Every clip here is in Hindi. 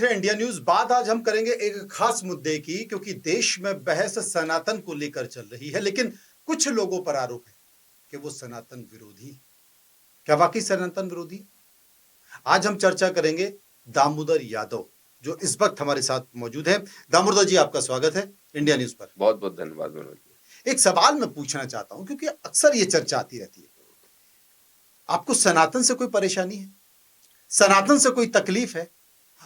India news. बात आज हम करेंगे एक खास मुद्दे की, क्योंकि देश में बहस सनातन को लेकर चल रही है, लेकिन कुछ लोगों पर आरोप है कि वो सनातन विरोधी हैं। क्या वाकई सनातन विरोधी हैं? आज हम चर्चा करेंगे दामोदर यादव, जो इस वक्त हमारे साथ मौजूद है। दामोदर जी, आपका स्वागत है इंडिया न्यूज पर। बहुत बहुत धन्यवाद मनोज जी। एक सवाल मैं पूछना चाहता हूं, क्योंकि अक्सर ये चर्चा आती रहती है। आपको सनातन से कोई परेशानी है? सनातन से कोई तकलीफ है?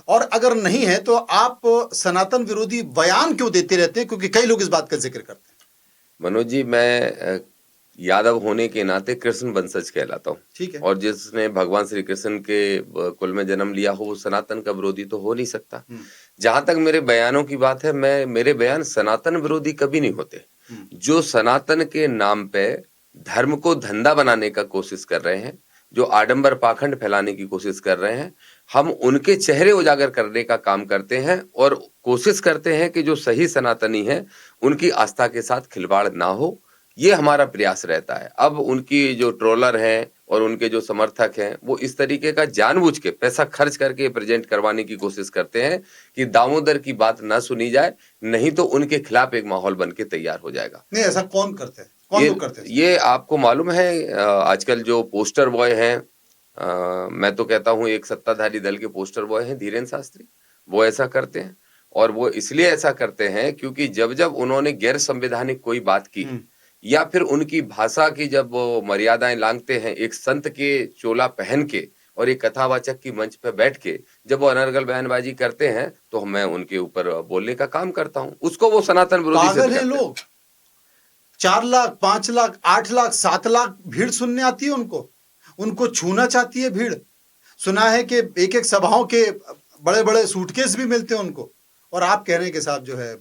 और अगर नहीं है तो आप सनातन विरोधी बयान क्यों देते रहते हैं? क्योंकि कई लोग इस बात का जिक्र करते हैं। मनोज जी, मैं यादव होने के नाते कृष्ण वंशज कहलाता हूँ। ठीक है। और जिसने भगवान श्री कृष्ण के कुल में जन्म लिया हो वो सनातन का विरोधी तो हो नहीं सकता। जहां तक मेरे बयानों की बात है, मेरे बयान सनातन विरोधी कभी नहीं होते। जो सनातन के नाम पे धर्म को धंधा बनाने का कोशिश कर रहे हैं, जो आडंबर पाखंड फैलाने की कोशिश कर रहे हैं, हम उनके चेहरे उजागर करने का काम करते हैं और कोशिश करते हैं कि जो सही सनातनी है उनकी आस्था के साथ खिलवाड़ ना हो। ये हमारा प्रयास रहता है। अब उनकी जो ट्रोलर हैं और उनके जो समर्थक हैं वो इस तरीके का जानबूझ के पैसा खर्च करके प्रेजेंट करवाने की कोशिश करते हैं कि दामोदर की बात ना सुनी जाए, नहीं तो उनके खिलाफ एक माहौल बन के तैयार हो जाएगा। नहीं, ऐसा कौन करते हैं? कौन लोग करते हैं? ये आपको मालूम है, आजकल जो पोस्टर बॉय हैं, मैं तो कहता हूं एक सत्ताधारी दल के पोस्टर बॉय हैं धीरेन्द्र शास्त्री, वो ऐसा करते हैं। और वो इसलिए ऐसा करते हैं क्योंकि जब जब उन्होंने गैर संवैधानिक कोई बात की या फिर उनकी भाषा की जब वो मर्यादाएं लांघते हैं, एक संत के चोला पहन के और एक कथावाचक की मंच पे बैठ के जब वो अनर्गल बयानबाजी करते हैं, तो मैं उनके ऊपर बोलने का काम करता हूं। उसको वो सनातन विरोधी सिद्ध करते हैं। लोग 4 लाख, 5 लाख, 8 लाख, 7 लाख भीड़ सुनने आती है उनको छूना चाहती है भीड़। सुना है कि एक एक सभाओं के बड़े बड़े सूटकेस भी मिलते हैं उनको, और आप कह रहे हैं कि साहब जो है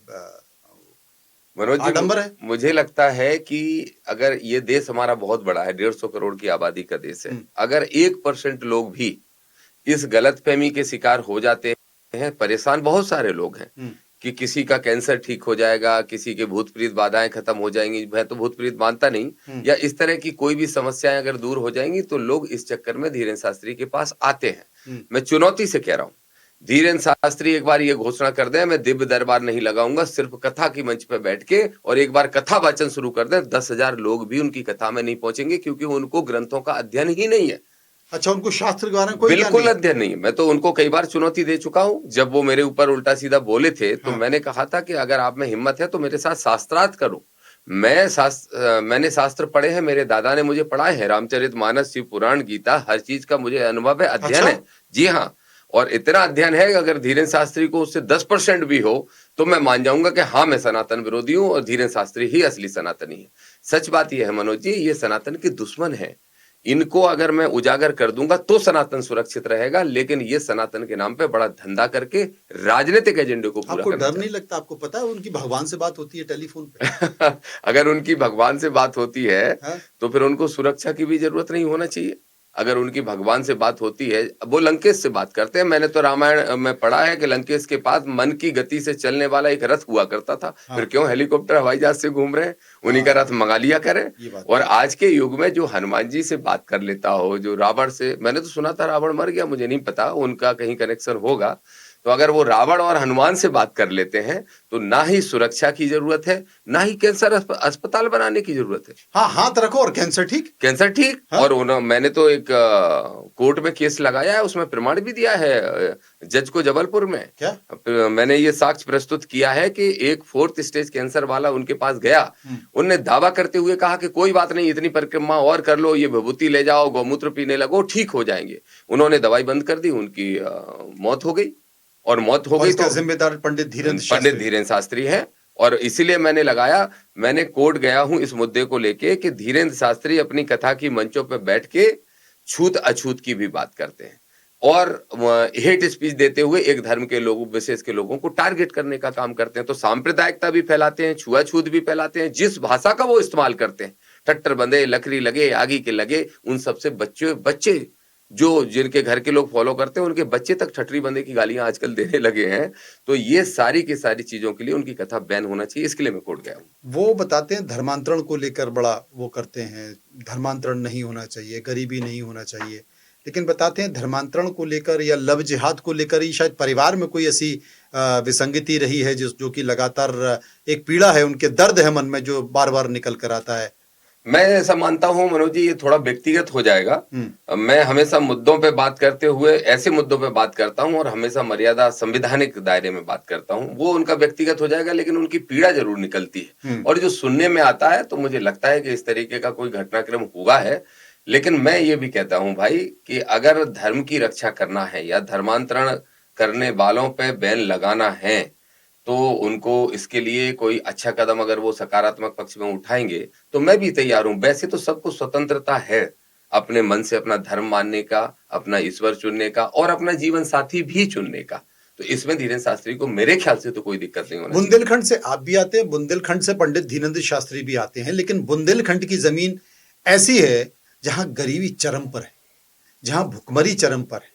मनोज आडंबर है। जी, मुझे लगता है कि अगर ये देश हमारा बहुत बड़ा है, 150 करोड़ की आबादी का देश है, अगर 1% लोग भी इस गलतफहमी के शिकार हो जाते हैं, परेशान बहुत सारे लोग हैं कि किसी का कैंसर ठीक हो जाएगा, किसी के भूत प्रेत बाधाएं खत्म हो जाएंगी। मैं तो भूत प्रेत मानता नहीं, या इस तरह की कोई भी समस्याएं अगर दूर हो जाएंगी तो लोग इस चक्कर में धीरेन्द्र शास्त्री के पास आते हैं। मैं चुनौती से कह रहा हूँ, धीरेन्द्र शास्त्री एक बार ये घोषणा कर दें मैं दिव्य दरबार नहीं लगाऊंगा, सिर्फ कथा की मंच पे बैठ के, और एक बार कथा वाचन शुरू कर दें, 10,000 लोग भी उनकी कथा में नहीं पहुंचेंगे, क्योंकि उनको ग्रंथों का अध्ययन ही नहीं है। अच्छा, उनको शास्त्र के बारे में कोई बिल्कुल अध्ययन नहीं है। मैं तो उनको कई बार चुनौती दे चुका हूं। जब वो मेरे ऊपर उल्टा सीधा बोले थे तो मैंने कहा था कि अगर आप में हिम्मत है तो मेरे साथ शास्त्रार्थ करो। मैंने शास्त्र पढ़े हैं, मेरे दादा ने मुझे पढ़ाए हैं, रामचरितमानस, शिव पुराण, गीता, हर चीज का मुझे अनुभव है, अध्ययन है। जी हाँ, और इतना अध्ययन है कि अगर धीरेन्द्र शास्त्री को उससे 10% भी हो तो मैं मान जाऊंगा कि हाँ, मैं सनातन विरोधी हूं और धीरेन्द्र शास्त्री ही असली सनातनी है। सच बात यह है मनोज जी, ये सनातन के दुश्मन है। इनको अगर मैं उजागर कर दूंगा तो सनातन सुरक्षित रहेगा, लेकिन ये सनातन के नाम पे बड़ा धंधा करके राजनीतिक एजेंडे को पूरा करना। आपको डर नहीं लगता? आपको पता है उनकी भगवान से बात होती है टेलीफोन पे। अगर उनकी भगवान से बात होती है तो फिर उनको सुरक्षा की भी जरूरत नहीं होना चाहिए। अगर उनकी भगवान से बात होती है, वो लंकेश से बात करते हैं। मैंने तो रामायण में पढ़ा है कि लंकेश के पास मन की गति से चलने वाला एक रथ हुआ करता था। फिर क्यों हेलीकॉप्टर हवाई जहाज से घूम रहे हैं? उन्हीं का रथ मंगा लिया करें। और आज के युग में जो हनुमान जी से बात कर लेता हो, जो रावण से, मैंने तो सुना था रावण मर गया, मुझे नहीं पता, उनका कहीं कनेक्शन होगा। तो अगर वो रावण और हनुमान से बात कर लेते हैं तो ना ही सुरक्षा की जरूरत है, ना ही कैंसर अस्पताल बनाने की जरूरत है। हाँ, हाथ रखो और कैंसर ठीक, कैंसर ठीक। और मैंने तो एक कोर्ट में केस लगाया है, उसमें प्रमाण भी दिया है जज को जबलपुर में। क्या? मैंने ये साक्ष्य प्रस्तुत किया है कि एक 4th स्टेज कैंसर वाला उनके पास गया, उनने दावा करते हुए कहा कि कोई बात नहीं, इतनी परिक्रमा और कर लो, ये विभूति ले जाओ, गौमूत्र पीने लगो, ठीक हो जाएंगे। उन्होंने दवाई बंद कर दी, उनकी मौत हो गई। और मौत हो गई तो जिम्मेदार पंडित धीरेन्द्र शास्त्री है। और इसीलिए मैंने लगाया, मैंने कोर्ट गया हूं इस मुद्दे को लेके कि धीरेन्द्र शास्त्री अपनी कथा की मंचों पर बैठ के छूत अछूत की भी बात करते हैं और हेट स्पीच देते हुए एक धर्म के लोगों, विशेष के लोगों को टारगेट करने का काम करते हैं। तो सांप्रदायिकता भी फैलाते हैं, छुआछूत भी फैलाते हैं। जिस भाषा का वो इस्तेमाल करते हैं, टट्टर बंदे, लकड़ी लगे, आगी के लगे, उन सबसे बच्चे जो जिनके घर के लोग फॉलो करते हैं, उनके बच्चे तक ठटरी बंदे की गालियां आजकल देने लगे हैं। तो ये सारी की सारी चीजों के लिए उनकी कथा बैन होना चाहिए, इसके लिए मैं कोर्ट गया हूँ। वो बताते हैं धर्मांतरण को लेकर बड़ा वो करते हैं, धर्मांतरण नहीं होना चाहिए, गरीबी नहीं होना चाहिए, लेकिन बताते हैं धर्मांतरण को लेकर या लव जिहाद को लेकर ही शायद परिवार में कोई ऐसी विसंगति रही है जो कि लगातार एक पीड़ा है, उनके दर्द है मन में जो बार बार निकल कर आता है। मैं ऐसा मानता हूं मनोज जी, ये थोड़ा व्यक्तिगत हो जाएगा। मैं हमेशा मुद्दों पे बात करते हुए ऐसे मुद्दों पे बात करता हूं और हमेशा मर्यादा संवैधानिक दायरे में बात करता हूं। वो उनका व्यक्तिगत हो जाएगा, लेकिन उनकी पीड़ा जरूर निकलती है और जो सुनने में आता है तो मुझे लगता है कि इस तरीके का कोई घटनाक्रम हुआ है। लेकिन मैं ये भी कहता हूं भाई कि अगर धर्म की रक्षा करना है या धर्मांतरण करने वालों पे बैन लगाना है तो उनको इसके लिए कोई अच्छा कदम अगर वो सकारात्मक पक्ष में उठाएंगे तो मैं भी तैयार हूं। वैसे तो सबको स्वतंत्रता है अपने मन से अपना धर्म मानने का, अपना ईश्वर चुनने का और अपना जीवन साथी भी चुनने का। तो इसमें धीरेन्द्र शास्त्री को मेरे ख्याल से तो कोई दिक्कत नहीं होना। बुंदेलखंड से आप भी आते हैं, बुंदेलखंड से पंडित धीरेन्द्र शास्त्री भी आते हैं, लेकिन बुंदेलखंड की जमीन ऐसी है जहां गरीबी चरम पर है, जहां भुखमरी चरम पर है,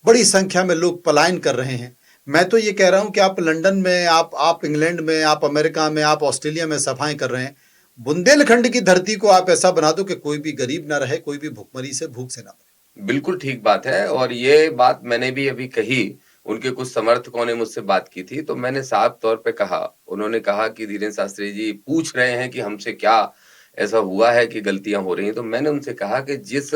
बड़ी संख्या में लोग पलायन कर रहे हैं। मैं तो ये कह रहा हूं कि आप लंदन में, आप इंग्लैंड में, आप अमेरिका में, आप ऑस्ट्रेलिया में सफाई कर रहे हैं, बुंदेलखंड की धरती को आप ऐसा बना दो कि कोई भी गरीब ना रहे, कोई भी भुखमरी से भूख से ना मरे। बिल्कुल ठीक बात है और ये बात मैंने भी अभी कही। उनके कुछ समर्थकों ने मुझसे बात की थी तो मैंने साफ तौर पे कहा, उन्होंने कहा कि धीरेन्द्र शास्त्री जी पूछ रहे हैं कि हमसे क्या ऐसा हुआ है कि गलतियां हो रही हैं। तो मैंने उनसे कहा कि जिस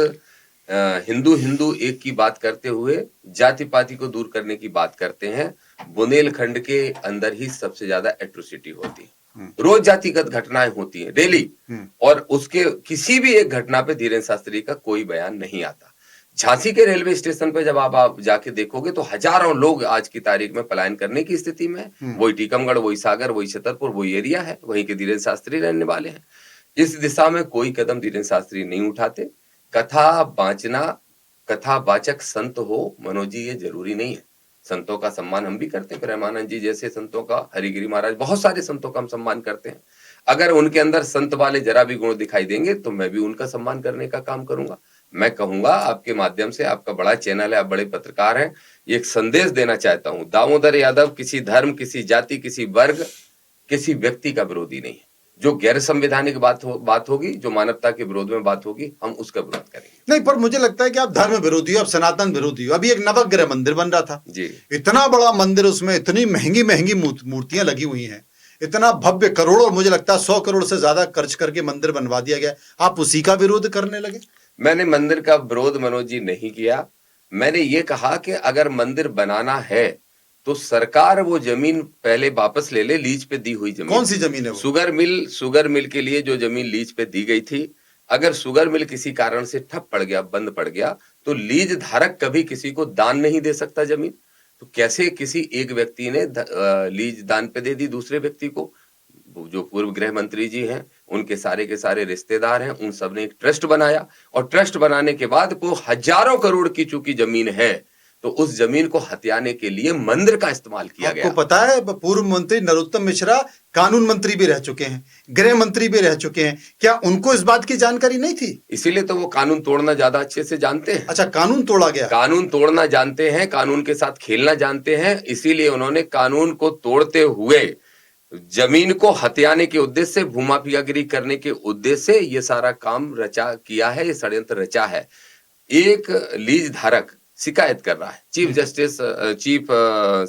हिंदू हिंदू एक की बात करते हुए जाति पाति को दूर करने की बात करते हैं, बुंदेलखंड के अंदर ही सबसे ज्यादा एट्रोसिटी होती है। रोज जातिगत घटनाएं होती हैं डेली और उसके किसी भी एक घटना पे धीरेन्द्र शास्त्री का कोई बयान नहीं आता। झांसी के रेलवे स्टेशन पे जब आप जाके देखोगे तो हजारों लोग आज की तारीख में पलायन करने की स्थिति में है। वही टीकमगढ़, वही सागर, वही छतरपुर, वही एरिया है, वहीं के धीरेन्द्र शास्त्री रहने वाले हैं। इस दिशा में कोई कदम धीरेन्द्र शास्त्री नहीं उठाते। कथा बांचना, कथा वाचक संत हो मनोज जी, ये जरूरी नहीं है। संतों का सम्मान हम भी करते हैं, प्रेमानंद जी जैसे संतों का, हरिगिरी महाराज, बहुत सारे संतों का हम सम्मान करते हैं। अगर उनके अंदर संत वाले जरा भी गुण दिखाई देंगे तो मैं भी उनका सम्मान करने का काम करूंगा। मैं कहूंगा आपके माध्यम से, आपका बड़ा चैनल है, आप बड़े पत्रकार हैं, एक संदेश देना चाहता हूं। दामोदर यादव किसी धर्म, किसी जाति, किसी वर्ग, किसी व्यक्ति का विरोधी नहीं है। जो गैर संवैधानिक बात होगी, जो मानवता के विरोध में बात होगी, हम उसका विरोध करेंगे। नहीं, पर मुझे लगता है कि आप धर्म विरोधी हो, आप सनातन विरोधी हो। अभी एक नवग्रह मंदिर बन रहा था जी, इतना बड़ा मंदिर, उसमें इतनी महंगी महंगी मूर्तियां लगी हुई हैं, इतना भव्य, करोड़ों, मुझे लगता है 100 करोड़ से ज्यादा खर्च करके मंदिर बनवा दिया गया, आप उसी का विरोध करने लगे। मैंने मंदिर का विरोध मनोज जी नहीं किया। मैंने ये कहा कि अगर मंदिर बनाना है तो सरकार वो जमीन पहले वापस ले ले, लीज पे दी हुई जमीन। कौन सी जमीन है वो? शुगर मिल के लिए जो जमीन लीज पे दी गई थी, अगर शुगर मिल किसी कारण से ठप पड़ गया, बंद पड़ गया, तो लीज धारक कभी किसी को दान नहीं दे सकता जमीन। तो कैसे किसी एक व्यक्ति ने लीज दान पे दे दी दूसरे व्यक्ति को? जो पूर्व गृह मंत्री जी हैं, उनके सारे के सारे रिश्तेदार हैं, उन सब ने एक ट्रस्ट बनाया और ट्रस्ट बनाने के बाद वो हजारों करोड़ की चूंकि जमीन है तो उस जमीन को हथियाने के लिए मंदिर का इस्तेमाल किया गया। आपको पता है पूर्व मंत्री नरोत्तम मिश्रा कानून मंत्री भी रह चुके हैं, गृह मंत्री भी रह चुके हैं, क्या उनको इस बात की जानकारी नहीं थी? इसीलिए तो वो कानून तोड़ना ज्यादा अच्छे से जानते हैं। अच्छा, कानून तोड़ा गया? कानून तोड़ना जानते हैं, कानून के साथ खेलना जानते हैं, इसीलिए उन्होंने कानून को तोड़ते हुए जमीन को हथियाने के उद्देश्य से, भूमाफियागिरी करने के उद्देश्य से ये सारा काम रचा किया है, ये षड्यंत्र रचा है। एक लीज धारक शिकायत कर रहा है चीफ जस्टिस, चीफ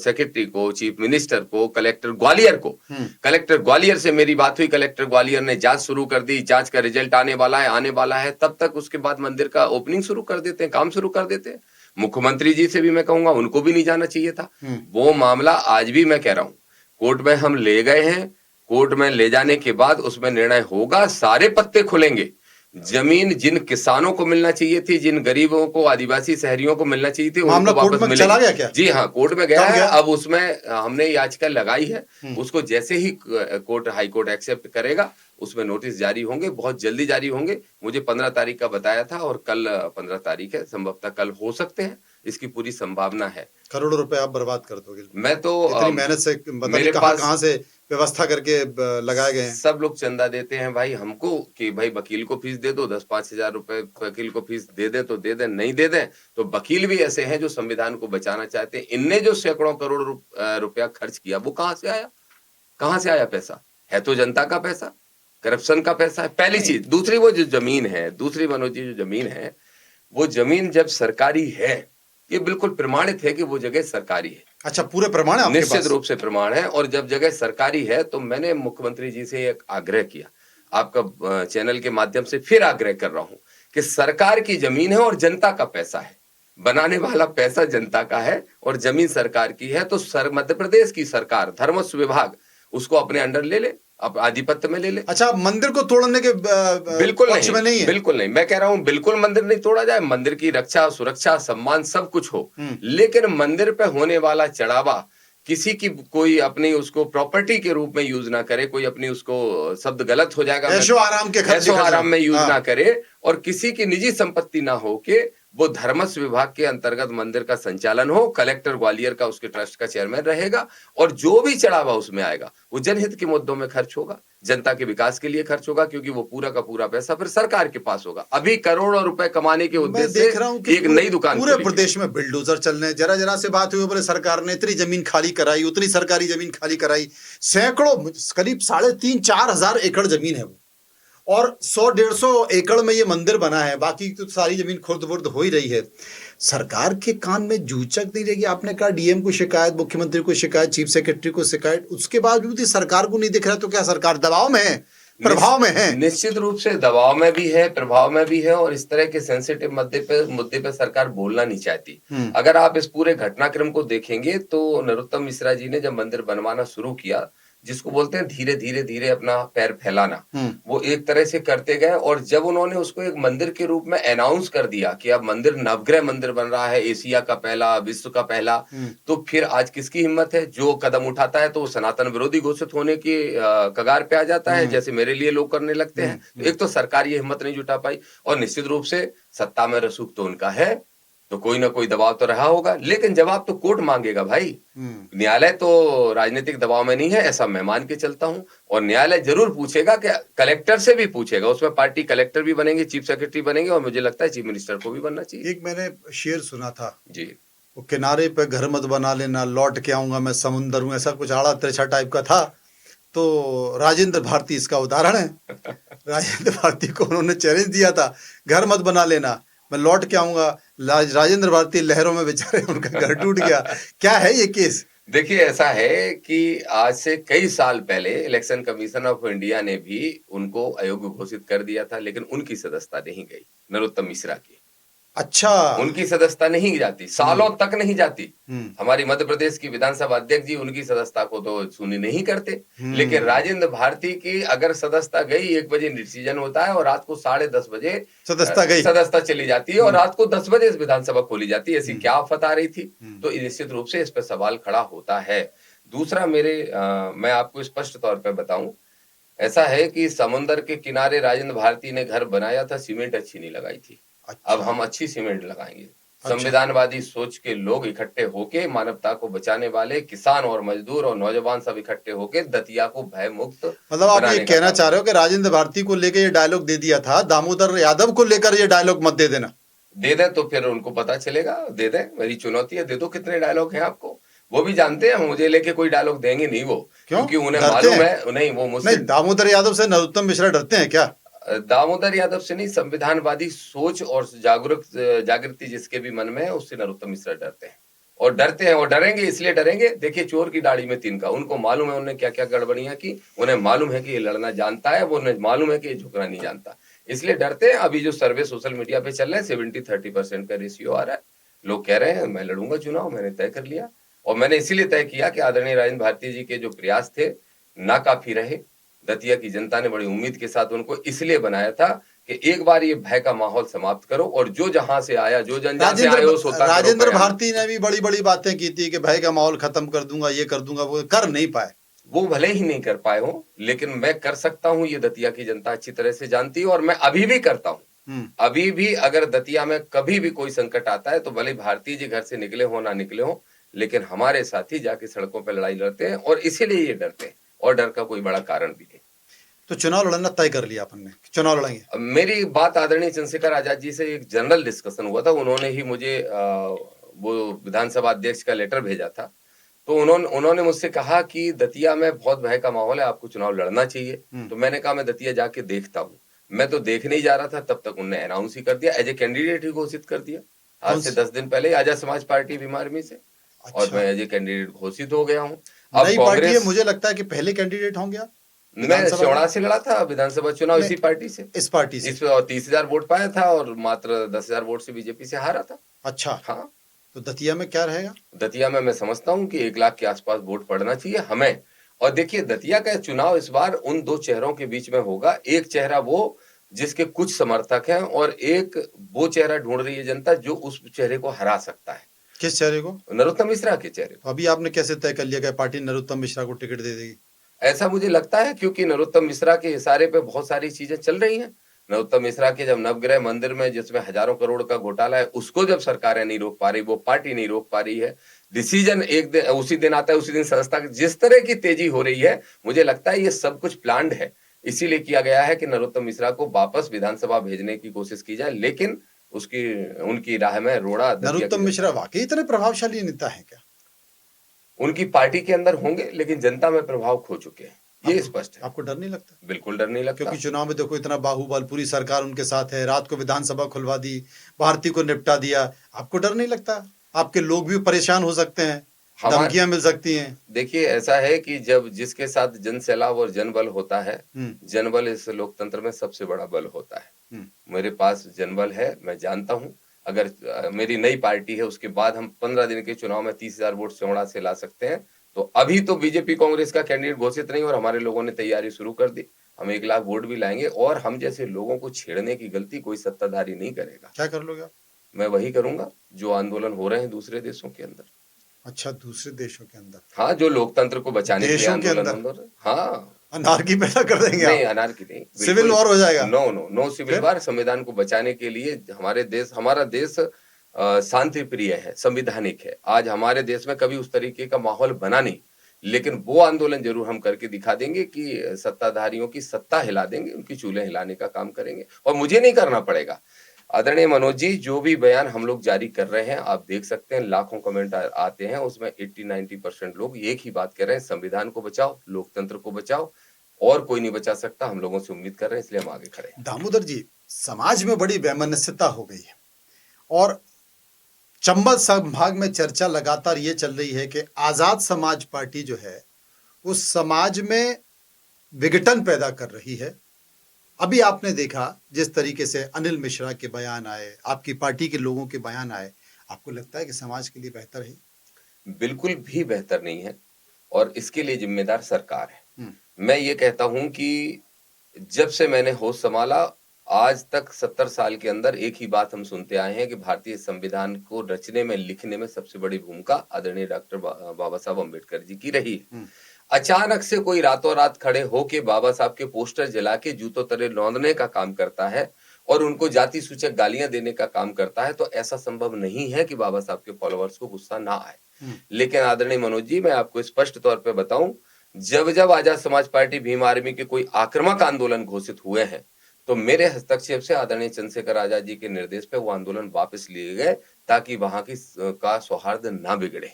सेक्रेटरी को, चीफ मिनिस्टर को, कलेक्टर ग्वालियर को। कलेक्टर ग्वालियर से मेरी बात हुई, कलेक्टर ग्वालियर ने जांच शुरू कर दी, जांच का रिजल्ट आने वाला है, तब तक उसके बाद मंदिर का ओपनिंग शुरू कर देते हैं, काम शुरू कर देते हैं। मुख्यमंत्री जी से भी मैं कहूंगा, उनको भी नहीं जाना चाहिए था। वो मामला आज भी मैं कह रहा हूं कोर्ट में हम ले गए हैं, कोर्ट में ले जाने के बाद उसमें निर्णय होगा, सारे पत्ते खुलेंगे। जमीन जिन किसानों को मिलना चाहिए थी, जिन गरीबों को, आदिवासी शहरियों को मिलना चाहिए थी, उनको वापस मिलेगी। चला गया क्या? जी हाँ, कोर्ट में गया है। अब उसमें हमने याचिका लगाई है, उसको जैसे ही कोर्ट, हाई कोर्ट एक्सेप्ट करेगा, उसमें नोटिस जारी होंगे, बहुत जल्दी जारी होंगे। मुझे 15 तारीख का बताया था और कल 15 तारीख है, संभवतः कल हो सकते हैं, इसकी पूरी संभावना है। करोड़ों रुपए आप बर्बाद कर दोगे। मैं तो इतनी मेहनत से मेरे पास कहां से व्यवस्था करके लगाए गए हैं। सब लोग चंदा देते हैं भाई हमको कि भाई वकील को फीस दे दो, 10-5 हजार रुपए वकील को फीस दे दे तो दे दे, नहीं दे दे तो वकील भी ऐसे हैं जो संविधान को बचाना चाहते हैं। इनने जो सैकड़ों करोड़ रुपया खर्च किया, वो कहां से आया? कहां से आया पैसा? है तो जनता का पैसा, करप्शन का पैसा है, पहली चीज। दूसरी वो जो जमीन है, दूसरी मनोज जी जो जमीन है, वो जमीन जब सरकारी है, ये बिल्कुल प्रमाणित है कि वो जगह सरकारी है। अच्छा, पूरे प्रमाण है आपके निश्चित पास? रूप से प्रमाण है। और जब जगह सरकारी है तो मैंने मुख्यमंत्री जी से एक आग्रह किया, आपका चैनल के माध्यम से फिर आग्रह कर रहा हूं कि सरकार की जमीन है और जनता का पैसा है, बनाने वाला पैसा जनता का है और जमीन सरकार की है, तो मध्य प्रदेश की सरकार, धर्मस्व विभाग उसको अपने अंडर ले ले, अब आधिपत्य में ले ले। अच्छा, मंदिर को तोड़ने के बिल्कुल पक्ष में नहीं है? बिल्कुल नहीं। मैं कह रहा हूं बिल्कुल मंदिर नहीं तोड़ा जाए, मंदिर की रक्षा, सुरक्षा, सम्मान सब कुछ हो, लेकिन मंदिर पे होने वाला चढ़ावा किसी की कोई अपनी उसको प्रॉपर्टी के रूप में यूज ना करे, कोई अपनी उसको शब्द गलत हो जाएगा, ऐशो आराम के खर्चे ऐशो आराम में यूज हाँ। ना करे, और किसी की निजी संपत्ति ना हो के वो धर्मस्व विभाग के अंतर्गत मंदिर का संचालन हो। कलेक्टर ग्वालियर का उसके ट्रस्ट का चेयरमैन रहेगा और जो भी चढ़ावा उसमें आएगा वो जनहित के मुद्दों में खर्च होगा, जनता के विकास के लिए खर्च होगा, क्योंकि वो पूरा का पूरा पैसा फिर सरकार के पास होगा। अभी करोड़ों रुपए कमाने के उद्देश्य से एक नई दुकान पूरे प्रदेश में बिल्डोजर चल रहे हैं। जरा जरा से बात हुई बोले सरकार ने इतनी जमीन खाली कराई, उतनी सरकारी जमीन खाली कराई, सैकड़ों, करीब 3,500-4 हजार एकड़ जमीन है वो, और 100-150 एकड़ में ये मंदिर बना है, बाकी तो सारी जमीन खुर्द-बुर्द हो ही रही है। सरकार के कान में जूचक नहीं रहेगी? आपने कहा डीएम को शिकायत, मुख्यमंत्री को शिकायत, चीफ सेक्रेटरी को शिकायत, उसके बाद भी सरकार को नहीं दिख रहा, तो क्या सरकार दबाव में है, प्रभाव में है? निश्चित रूप से दबाव में भी है, प्रभाव में भी है, और इस तरह के सेंसिटिव मुद्दे पे सरकार बोलना नहीं चाहती। अगर आप इस पूरे घटनाक्रम को देखेंगे तो नरोत्तम मिश्रा जी ने जब मंदिर बनवाना शुरू किया, जिसको बोलते हैं धीरे धीरे धीरे अपना पैर फैलाना, वो एक तरह से करते गए, और जब उन्होंने उसको एक मंदिर के रूप में अनाउंस कर दिया कि अब मंदिर नवग्रह मंदिर बन रहा है, एशिया का पहला, विश्व का पहला, तो फिर आज किसकी हिम्मत है? जो कदम उठाता है तो वो सनातन विरोधी घोषित होने की कगार पे आ जाता है, जैसे मेरे लिए लोग करने लगते हैं। तो एक तो सरकार ये हिम्मत नहीं जुटा पाई, और निश्चित रूप से सत्ता में रसूख तो उनका है, तो कोई ना कोई दबाव तो रहा होगा, लेकिन जवाब तो कोर्ट मांगेगा भाई। न्यायालय तो राजनीतिक दबाव में नहीं है, ऐसा मैं मान के चलता हूं, और न्यायालय जरूर पूछेगा, कि कलेक्टर से भी पूछेगा, उसमें पार्टी कलेक्टर भी बनेंगे, चीफ सेक्रेटरी बनेंगे, और मुझे लगता है चीफ मिनिस्टर को भी बनना चाहिए। एक मैंने शेर सुना था जी, वो किनारे पे घर मत बना लेना, लौट के आऊंगा मैं समुंदर हूं, ऐसा कुछ आड़ा तिरछा टाइप का था। तो राजेंद्र भारती इसका उदाहरण है। राजेंद्र भारती को उन्होंने चैलेंज दिया था, घर मत बना लेना, मैं लौट के आऊंगा। राजेंद्र भारती लहरों में बेचारे उनका घर टूट गया। क्या है ये केस? देखिए, ऐसा है कि आज से कई साल पहले इलेक्शन कमीशन ऑफ इंडिया ने भी उनको अयोग्य घोषित कर दिया था, लेकिन उनकी सदस्यता नहीं गई, नरोत्तम मिश्रा की। अच्छा, उनकी सदस्यता नहीं जाती, सालों तक नहीं जाती। हमारी मध्य प्रदेश की विधानसभा अध्यक्ष जी उनकी सदस्यता को तो सुनी नहीं करते, लेकिन राजेंद्र भारती की अगर सदस्यता गई, 1 बजे डिसीजन होता है और रात को 10:30 बजे सदस्यता चली जाती है, और रात को 10 बजे विधानसभा खोली जाती है। ऐसी क्या आफत आ रही थी? तो निश्चित रूप से इस पर सवाल खड़ा होता है। दूसरा, मैं आपको स्पष्ट तौर पर बताऊं, ऐसा है कि समुद्र के किनारे राजेंद्र भारती ने घर बनाया था, सीमेंट अच्छी नहीं लगाई थी। अच्छा। अब हम अच्छी सीमेंट लगाएंगे। संविधानवादी सोच के लोग इकट्ठे होके, मानवता को बचाने वाले किसान और मजदूर और नौजवान सब इकट्ठे होके दतिया को भय मुक्त, मतलब आप ये कहना चाह रहे हो कि राजेंद्र भारती को लेकर ये डायलॉग दे दिया था, दामोदर यादव को लेकर ये डायलॉग मत दे देना। दे दें तो फिर उनको पता चलेगा, दे दें, मेरी चुनौती है, दे दो। कितने डायलॉग हैं आपको? वो भी जानते हैं मुझे लेके कोई डायलॉग देंगे नहीं वो, क्योंकि उन्हें मालूम है नहीं, वो मुझसे दामोदर यादव से नरोत्तम मिश्रा डरते हैं क्या? दामोदर यादव से नहीं, संविधानवादी सोच और जागृति जिसके भी मन में है, उससे नरोत्तम मिश्रा डरते हैं, और डरते हैं, और डरेंगे, इसलिए डरेंगे। देखिए, चोर की दाढ़ी में तिनका, उनको मालूम है उन्हें क्या क्या गड़बड़ियां की, उन्हें मालूम है कि ये लड़ना जानता है, वो उन्हें मालूम है कि ये झुकना नहीं जानता, इसलिए डरते हैं। अभी जो सर्वे सोशल मीडिया पे चल रहे हैं, 70-30% का रेशियो आ रहा है, लोग कह रहे हैं मैं लड़ूंगा चुनाव, मैंने तय कर लिया, और मैंने इसीलिए तय किया कि आदरणीय राजेंद्र भारती जी के जो प्रयास थे नाकाफी रहे। दतिया की जनता ने बड़ी उम्मीद के साथ उनको इसलिए बनाया था कि एक बार ये भय का माहौल समाप्त करो, और जो जहां से आया, जो जंजाल से आया, वो सोता करो। राजेंद्र भारती ने भी बड़ी बड़ी बातें की थी कि भय का माहौल खत्म कर दूंगा, ये कर दूंगा, वो कर नहीं पाए। वो भले ही नहीं कर पाए हो, लेकिन मैं कर सकता हूं, ये दतिया की जनता अच्छी तरह से जानती है, और मैं अभी भी करता हूं। अभी भी अगर दतिया में कभी भी कोई संकट आता है, तो भले भारती जी घर से निकले हो ना निकले हो, लेकिन हमारे साथी जाके सड़कों पर लड़ाई लड़ते हैं, और इसीलिए ये डरते हैं, और डर का कोई बड़ा कारण भी नहीं। तो चुनाव लड़ना तय कर लिया अपन ने, चुनाव लड़ेंगे? मेरी बात आदरणीय चंद्रशेखर आजाद जी से एक जनरल डिस्कशन हुआ था, उन्होंने ही मुझे वो विधानसभा अध्यक्ष का लेटर भेजा था, तो उन्होंने मुझसे कहा कि दतिया में बहुत भय का माहौल है, आपको चुनाव लड़ना चाहिए। तो मैंने कहा मैं दतिया जाके देखता हूँ। मैं तो देखने ही जा रहा था, तब तक उन्होंने अनाउंस ही कर दिया, एज ए कैंडिडेट ही घोषित कर दिया। आज कौन से सी? 10 दिन पहले आजाद समाज पार्टी भीमार्मी से, और अच्छा, मैं एज ए कैंडिडेट घोषित हो गया हूँ। अब नई पार्टी है, कांग्रेस, मुझे लगता है कि पहले कैंडिडेट होंगे आप मैं विधानसभा के? सिवड़ा से लड़ा था विधानसभा चुनाव नहीं, इसी पार्टी से, इस पार्टी से। इस और 30,000 वोट पाया था और मात्र 10,000 वोट से बीजेपी से हारा था। अच्छा, हाँ, तो दतिया में क्या रहेगा? दतिया में मैं समझता हूँ कि 1 लाख के आसपास वोट पड़ना चाहिए हमें। और देखिए, दतिया का चुनाव इस बार उन 2 चेहरों के बीच में होगा। एक चेहरा वो जिसके कुछ समर्थक हैं, और एक वो चेहरा ढूंढ रही है जनता जो उस चेहरे को हरा सकता है, किस चेहरे को? नरोत्तम मिश्रा के चेहरे को। तो अभी आपने कैसे तय कर लिया कि पार्टी नरोत्तम मिश्रा को टिकट दे देगी? ऐसा मुझे लगता है, क्योंकि नरोत्तम मिश्रा के इशारे पे बहुत सारी चीजें चल रही हैं। नरोत्तम मिश्रा के जब नवग्रह मंदिर में, जिसमें हजारों करोड़ का घोटाला है, उसको जब सरकारें नहीं रोक पा रही, वो पार्टी नहीं रोक पा रही है, डिसीजन एक दिन उसी दिन आता है, उसी दिन संस्था की जिस तरह की तेजी हो रही है, मुझे लगता है ये सब कुछ प्लान्ड है। इसीलिए किया गया है कि नरोत्तम मिश्रा को वापस विधानसभा भेजने की कोशिश की जाए, लेकिन उसकी उनकी राह में रोड़ा दतिया की नरोत्तम जनता मिश्रा है। वाकई इतने प्रभावशाली नेता है क्या? उनकी पार्टी के अंदर होंगे, लेकिन जनता में प्रभाव खो चुके हैं, ये स्पष्ट है। आपको डर नहीं लगता? बिल्कुल डर नहीं लगता। क्योंकि चुनाव में देखो इतना बाहुबल, पूरी सरकार उनके साथ है, रात को विधानसभा खुलवा दी, भारती को निपटा दिया, आपको डर नहीं लगता? आपके लोग भी परेशान हो सकते हैं, धमकियां मिल सकती हैं। देखिए, ऐसा है कि जब जिसके साथ जन सैलाब और जनबल होता है, जनबल इस लोकतंत्र में सबसे बड़ा बल होता है। मेरे पास जनबल है, मैं जानता हूं, अगर मेरी नई पार्टी है, उसके बाद हम 15 दिन के चुनाव में 30,000 वोट सिमड़ा से ला सकते हैं। तो अभी तो बीजेपी कांग्रेस का कैंडिडेट घोषित नहीं, और हमारे लोगों ने तैयारी शुरू कर दी। हम 1 लाख वोट भी लाएंगे, और हम जैसे लोगों को छेड़ने की गलती कोई सत्ताधारी नहीं करेगा। क्या कर लोगे आप? मैं वही करूंगा जो आंदोलन हो रहे हैं दूसरे देशों के अंदर। अच्छा, दूसरे देशों के अंदर? हाँ, जो लोकतंत्र को बचाने के लिए देशों के आंदोलन अंदर? हो रहे, हाँ। अनारकी पैदा कर देंगे नहीं, आप? अनारकी नहीं, सिविल वॉर हो जाएगा? नो नो नो सिविल फिर? वॉर। संविधान को बचाने के लिए हमारा देश शांति प्रिय है, संविधानिक है। आज हमारे देश में कभी उस तरीके का माहौल बना नहीं, लेकिन वो आंदोलन जरूर हम करके दिखा देंगे कि सत्ताधारियों की सत्ता हिला देंगे, उनकी चूल्हे हिलाने का काम करेंगे, और मुझे नहीं करना पड़ेगा। आदरणीय मनोज जी, जो भी बयान हम लोग जारी कर रहे हैं, आप देख सकते हैं, लाखों कमेंट आते हैं, उसमें 80-90% लोग एक ही बात कर रहे हैं, संविधान को बचाओ, लोकतंत्र को बचाओ, और कोई नहीं बचा सकता। हम लोगों से उम्मीद कर रहे हैं, इसलिए हम आगे खड़े हैं। दामोदर जी, समाज में बड़ी वैमनस्यता हो गई है, और चंबल संभाग में चर्चा लगातार ये चल रही है कि आजाद समाज पार्टी जो है, उस समाज में विघटन पैदा कर रही है। अभी आपने देखा जिस तरीके से अनिल मिश्रा के बयान आए, आपकी पार्टी के लोगों के बयान आए, आपको लगता है कि समाज के लिए बेहतर है? बिल्कुल भी बेहतर नहीं है, और इसके लिए जिम्मेदार सरकार है। मैं ये कहता हूं कि जब से मैंने होश संभाला, आज तक 70 साल के अंदर एक ही बात हम सुनते आए हैं कि भारतीय संविधान को रचने में, लिखने में सबसे बड़ी भूमिका आदरणीय डॉक्टर बाबा साहब अम्बेडकर जी की रही है। अचानक से कोई रातों रात खड़े होके बाबा साहब के पोस्टर जला के जूतों तले रौंदने का काम करता है, और उनको जाति सूचक गालियां देने का काम करता है, तो ऐसा संभव नहीं है कि बाबा साहब के फॉलोअर्स को गुस्सा ना आए। लेकिन आदरणीय मनोज जी, मैं आपको स्पष्ट तौर पे बताऊं, जब जब आजाद समाज पार्टी भीम आर्मी के कोई आक्रामक आंदोलन घोषित हुए हैं, तो मेरे हस्तक्षेप से आदरणीय चंद्रशेखर आजाद जी के निर्देश पे वो आंदोलन वापस लिए गए, ताकि वहां की का सौहार्द ना बिगड़े।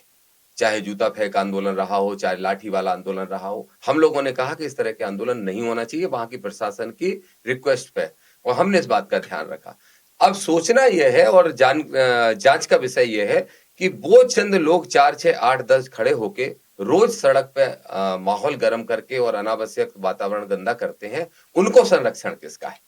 चाहे जूता फेंक आंदोलन रहा हो, चाहे लाठी वाला आंदोलन रहा हो, हम लोगों ने कहा कि इस तरह के आंदोलन नहीं होना चाहिए वहां की प्रशासन की रिक्वेस्ट पे, और हमने इस बात का ध्यान रखा। अब सोचना यह है, और जांच का विषय यह है कि वो चंद लोग 4, 6, 8, 10 खड़े होके रोज सड़क पे माहौल गर्म करके और अनावश्यक वातावरण गंदा करते हैं, उनको संरक्षण किसका है?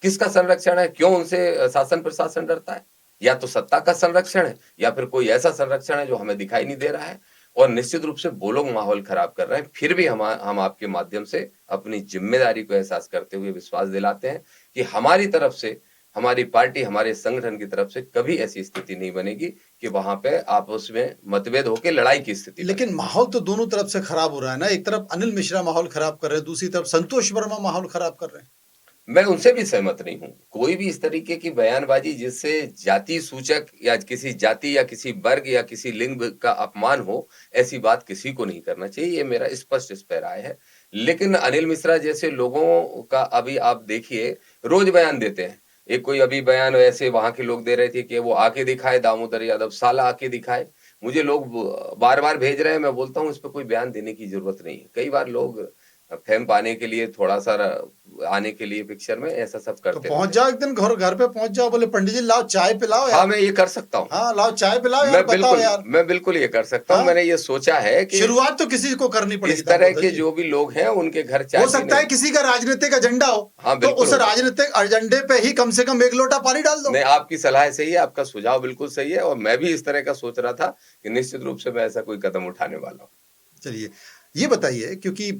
किसका संरक्षण है? क्यों उनसे शासन प्रशासन डरता है? या तो सत्ता का संरक्षण है, या फिर कोई ऐसा संरक्षण है जो हमें दिखाई नहीं दे रहा है। और निश्चित रूप से वो लोग माहौल खराब कर रहे हैं। फिर भी हम आपके माध्यम से अपनी जिम्मेदारी को एहसास करते हुए विश्वास दिलाते हैं कि हमारी तरफ से, हमारी पार्टी, हमारे संगठन की तरफ से कभी ऐसी स्थिति नहीं बनेगी कि वहां पे आपस में मतभेद होकर लड़ाई की स्थिति। लेकिन माहौल तो दोनों तरफ से खराब हो रहा है ना, एक तरफ अनिल मिश्रा माहौल खराब कर रहे हैं, दूसरी तरफ संतोष वर्मा माहौल खराब कर रहे हैं। मैं उनसे भी सहमत नहीं हूं। कोई भी इस तरीके की बयानबाजी जिससे जाति सूचक या किसी जाति या किसी वर्ग या किसी लिंग का अपमान हो, ऐसी बात किसी को नहीं करना चाहिए, ये मेरा स्पष्ट इस पर राय है। लेकिन अनिल मिश्रा जैसे लोगों का अभी आप देखिए, रोज बयान देते हैं। एक कोई अभी बयान ऐसे वहां के लोग दे रहे थे कि वो आके दिखाए, दामोदर यादव साला आके दिखाए। मुझे लोग बार बार भेज रहे हैं, मैं बोलता हूँ इस पर कोई बयान देने की जरूरत नहीं है। कई बार लोग फेम पाने के लिए, थोड़ा सा आने के लिए पिक्चर में, ऐसा सब तो करते पहुंच रहते जाओ एक दिन, घर पे पहुंच जाओ, बोले पंडित जी लाओ चाय पिलाओ हैं। हाँ, यार। मैं ये कर सकता हूँ। हाँ लाओ चाय पिलाओ यार, बताओ यार। मैं बिल्कुल ये कर सकता हूँ। हाँ, मैंने ये सोचा है कि शुरुआत तो किसी को करनी पड़ेगी इस तरह दामोदर के जी। जो भी लोग हैं उनके घर हो चाय सकता पीने। है किसी का राजनीतिक एजेंडा हो, हाँ, तो बिल्कुल उस हो सकता है। राजनीतिक एजेंडे पे ही कम से कम एक लोटा पानी डाल दो। नहीं, आपकी सलाह सही है, आपका सुझाव बिल्कुल सही है, और मैं भी इस तरह का सोच रहा था कि निश्चित रूप से मैं ऐसा कोई कदम उठाने वाला हूँ। चलिए, ये बताइए, क्योंकि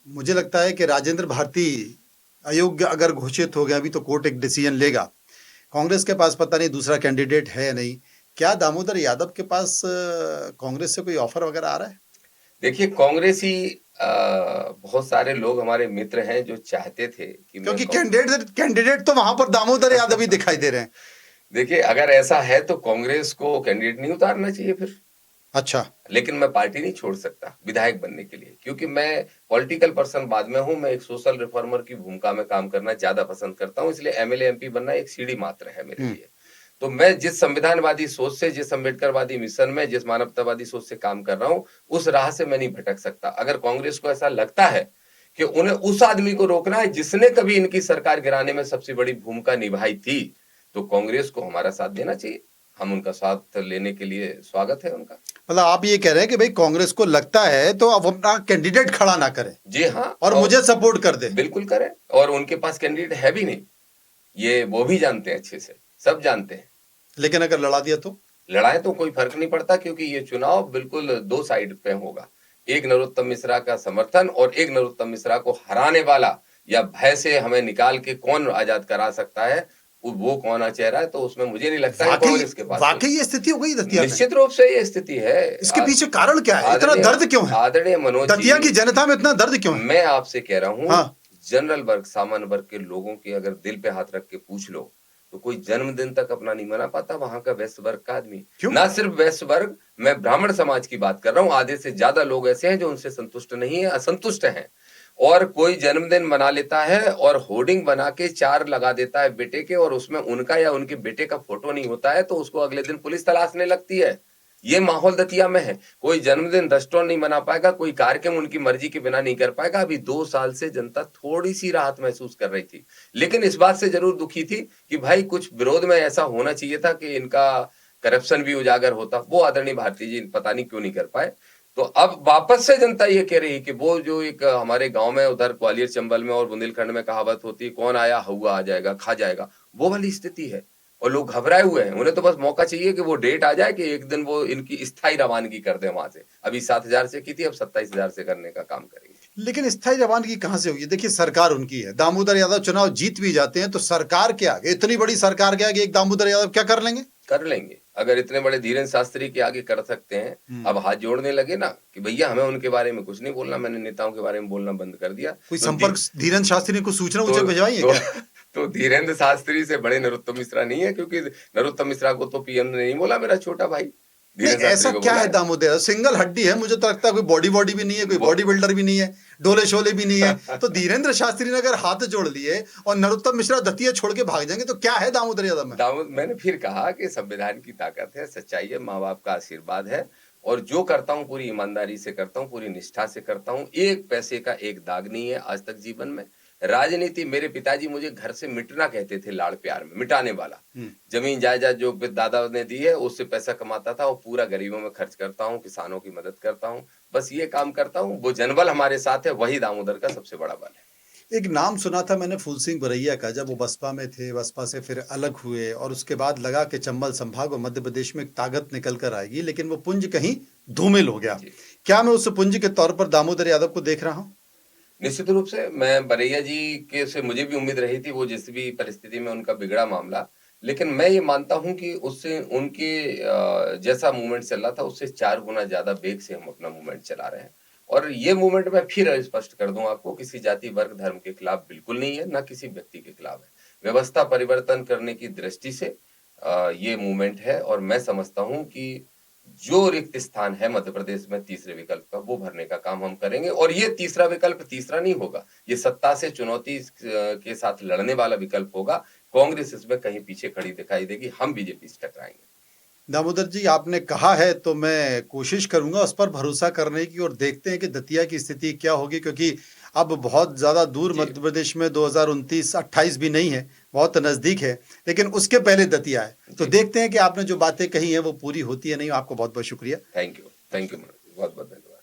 मुझे लगता है कि राजेंद्र भारती अयोग्य अगर घोषित हो गया, अभी तो कोर्ट एक डिसीजन लेगा, कांग्रेस के पास पता नहीं दूसरा कैंडिडेट है या नहीं, क्या दामोदर यादव के पास कांग्रेस से कोई ऑफर वगैरह आ रहा है? देखिए, कांग्रेसी बहुत सारे लोग हमारे मित्र हैं जो चाहते थे कि मैं क्योंकि कैंडिडेट तो वहां पर दामोदर यादव ही दिखाई दे रहे हैं। देखिए, अगर ऐसा है तो कांग्रेस को कैंडिडेट नहीं उतारना चाहिए फिर। अच्छा। लेकिन मैं पार्टी नहीं छोड़ सकता विधायक बनने के लिए, क्योंकि मैं पॉलिटिकल पर्सन बाद में हूं। मैं एक सोशल रिफॉर्मर की भूमिका में काम करना ज्यादा पसंद करता हूं, इसलिए एमएलए एमपी बनना एक सीढ़ी मात्र है मेरे लिए। तो मैं जिस संविधानवादी सोच से, जिस अम्बेडकरवादी मिशन में, जिस मानवतावादी सोच से काम कर रहा हूं, उस राह से मैं नहीं भटक सकता। अगर कांग्रेस को ऐसा लगता है कि उन्हें उस आदमी को रोकना है जिसने कभी इनकी सरकार गिराने में सबसे बड़ी भूमिका निभाई थी, तो कांग्रेस को हमारा साथ देना चाहिए। हम उनका साथ लेने के लिए स्वागत है उनका। मतलब आप ये कह रहे हैं कि भाई कांग्रेस को लगता है तो अब अपना कैंडिडेट खड़ा ना करें जी हाँ, और मुझे सपोर्ट कर दे। बिल्कुल करें। और उनके पास कैंडिडेट है भी नहीं, ये वो भी जानते हैं, अच्छे से सब जानते हैं। लेकिन अगर लड़ा दिया तो? लड़ाई तो कोई फर्क नहीं पड़ता, क्योंकि ये चुनाव बिल्कुल दो साइड पे होगा। एक नरोत्तम मिश्रा का समर्थन और एक नरोत्तम मिश्रा को हराने वाला, या भय से हमें निकाल के कौन आजाद करा सकता है, वो कौन आ चेहरा है। तो उसमें मुझे नहीं लगता है कांग्रेस के पास वाकई ये स्थिति हो गई दतिया में? निश्चित रूप से ये स्थिति है। इसके पीछे कारण क्या है? इतना दर्द क्यों है आदरणीय मनोज दतिया जी, की जनता में? इतना दर्द क्यों है? मैं आपसे कह रहा हूँ, हाँ। जनरल वर्ग, सामान्य वर्ग के लोगों की अगर दिल पे हाथ रख के पूछ लो, तो कोई जन्मदिन तक अपना नहीं मना पाता वहां का वैश्य वर्ग का आदमी। क्यों? ना सिर्फ वैश्य वर्ग, मैं ब्राह्मण समाज की बात कर रहा हूँ। आधे से ज्यादा लोग ऐसे हैं जो उनसे संतुष्ट नहीं है, असंतुष्ट हैं। और कोई जन्मदिन मना लेता है और होर्डिंग बना के 4 लगा देता है बेटे के, और उसमें उनका या उनके बेटे का फोटो नहीं होता है, तो उसको अगले दिन पुलिस तलाशने लगती है। ये माहौल दतिया में है। कोई जन्मदिन रेस्टोरेंट नहीं मना पाएगा, कोई कार्यक्रम उनकी मर्जी के बिना नहीं कर पाएगा। अभी 2 साल से जनता थोड़ी सी राहत महसूस कर रही थी, लेकिन इस बात से जरूर दुखी थी कि भाई कुछ विरोध में ऐसा होना चाहिए था कि इनका करप्शन भी उजागर होता। वो आदरणीय भारती जी पता नहीं क्यों नहीं कर पाए। तो अब वापस से जनता ये कह रही है कि वो जो एक हमारे गांव में उधर ग्वालियर चंबल में और बुंदेलखंड में कहावत होती है, कौन आया हुआ आ जाएगा, खा जाएगा, वो वाली स्थिति है। और लोग घबराए हुए हैं, उन्हें तो बस मौका चाहिए कि वो डेट आ जाए कि एक दिन वो इनकी स्थायी रवानगी कर दे वहां से। अभी 7,000 से की थी, अब 27,000 से करने का काम करेंगे। लेकिन स्थायी रवानगी कहां से होगी? देखिए सरकार उनकी है, दामोदर यादव चुनाव जीत भी जाते हैं तो सरकार के आगे, इतनी बड़ी सरकार के आगे एक दामोदर यादव क्या कर लेंगे? कर लेंगे। अगर इतने बड़े धीरेन्द्र शास्त्री के आगे कर सकते हैं, अब हाथ जोड़ने लगे ना कि भैया हमें उनके बारे में कुछ नहीं बोलना, मैंने नेताओं के बारे में बोलना बंद कर दिया। कोई तो संपर्क धीरेन्द्र शास्त्री ने कुछ सूचना मुझे भिजवाई है तो, क्या? तो धीरेन्द्र शास्त्री से बड़े नरोत्तम मिश्रा नहीं है, क्योंकि नरोत्तम मिश्रा को तो पीएम ने नहीं बोला, मेरा छोटा भाई नहीं, धीरेन्द्र ऐसा शास्त्री को क्या बोला है दामोदर? सिंगल हड्डी है, मुझे तो लगता है कोई बॉडी भी नहीं है, कोई बॉडी बिल्डर भी नहीं है, डोले शोले भी नहीं है। तो धीरेन्द्र शास्त्री ने अगर हाथ जोड़ लिए और नरोत्तम मिश्रा दतिया छोड़ के भाग जाएंगे तो क्या है दामोदर यादव में? मैंने फिर कहा कि संविधान की ताकत है, सच्चाई है, माँ बाप का आशीर्वाद है, और जो करता हूँ पूरी ईमानदारी से करता हूँ, पूरी निष्ठा से करता हूँ। एक पैसे का एक दाग नहीं है आज तक जीवन में। राजनीति, मेरे पिताजी मुझे घर से मिटना कहते थे, लाड़ प्यार में मिटाने वाला। जमीन जायदाद जो दादा ने दी है उससे पैसा कमाता था, और पूरा गरीबों में खर्च करता हूँ, किसानों की मदद करता हूँ, बस ये काम करता हूँ। वो जनबल हमारे साथ है, वही दामोदर का सबसे बड़ा बल है। एक नाम सुना था मैंने फूल सिंह बरैया का, जब वो बसपा में थे, बसपा से फिर अलग हुए और उसके बाद लगा कि चंबल संभाग और मध्य प्रदेश में ताकत निकल कर आएगी, लेकिन वो पुंज कहीं धूमिल हो गया। क्या मैं उस पुंज के तौर पर दामोदर यादव को देख रहा हूँ? निश्चित रूप से मैं बरैया जी के से मुझे भी उम्मीद रही थी, वो जिस भी परिस्थिति में उनका बिगड़ा मामला, लेकिन मैं ये मानता हूं कि उससे उनके जैसा मूवमेंट चल रहा था उससे 4 गुना ज्यादा वेग से हम अपना मूवमेंट चला रहे हैं। और ये मूवमेंट मैं फिर स्पष्ट कर दूं आपको, किसी जाति वर्ग धर्म के खिलाफ बिल्कुल नहीं है, ना किसी व्यक्ति के खिलाफ है। व्यवस्था परिवर्तन करने की दृष्टि से ये मूवमेंट है, और मैं समझता हूं कि जो रिक्त स्थान है मध्य प्रदेश में तीसरे विकल्प का, वो भरने का काम हम करेंगे। और ये तीसरा विकल्प तीसरा नहीं होगा, ये सत्ता से चुनौती के साथ लड़ने वाला विकल्प होगा। कांग्रेस इसमें कहीं पीछे खड़ी दिखाई देगी, हम बीजेपी से टकराएंगे। दामोदर जी, आपने कहा है तो मैं कोशिश करूंगा उस पर भरोसा करने की, और देखते हैं कि दतिया की स्थिति क्या होगी, क्योंकि अब बहुत ज्यादा दूर जी। मध्य प्रदेश में 2029-28 भी नहीं है, बहुत नजदीक है, लेकिन उसके पहले दतिया है। तो जी। देखते हैं कि आपने जो बातें कही हैं वो पूरी होती है नहीं। आपको बहुत बहुत शुक्रिया। थैंक यू, बहुत बहुत धन्यवाद।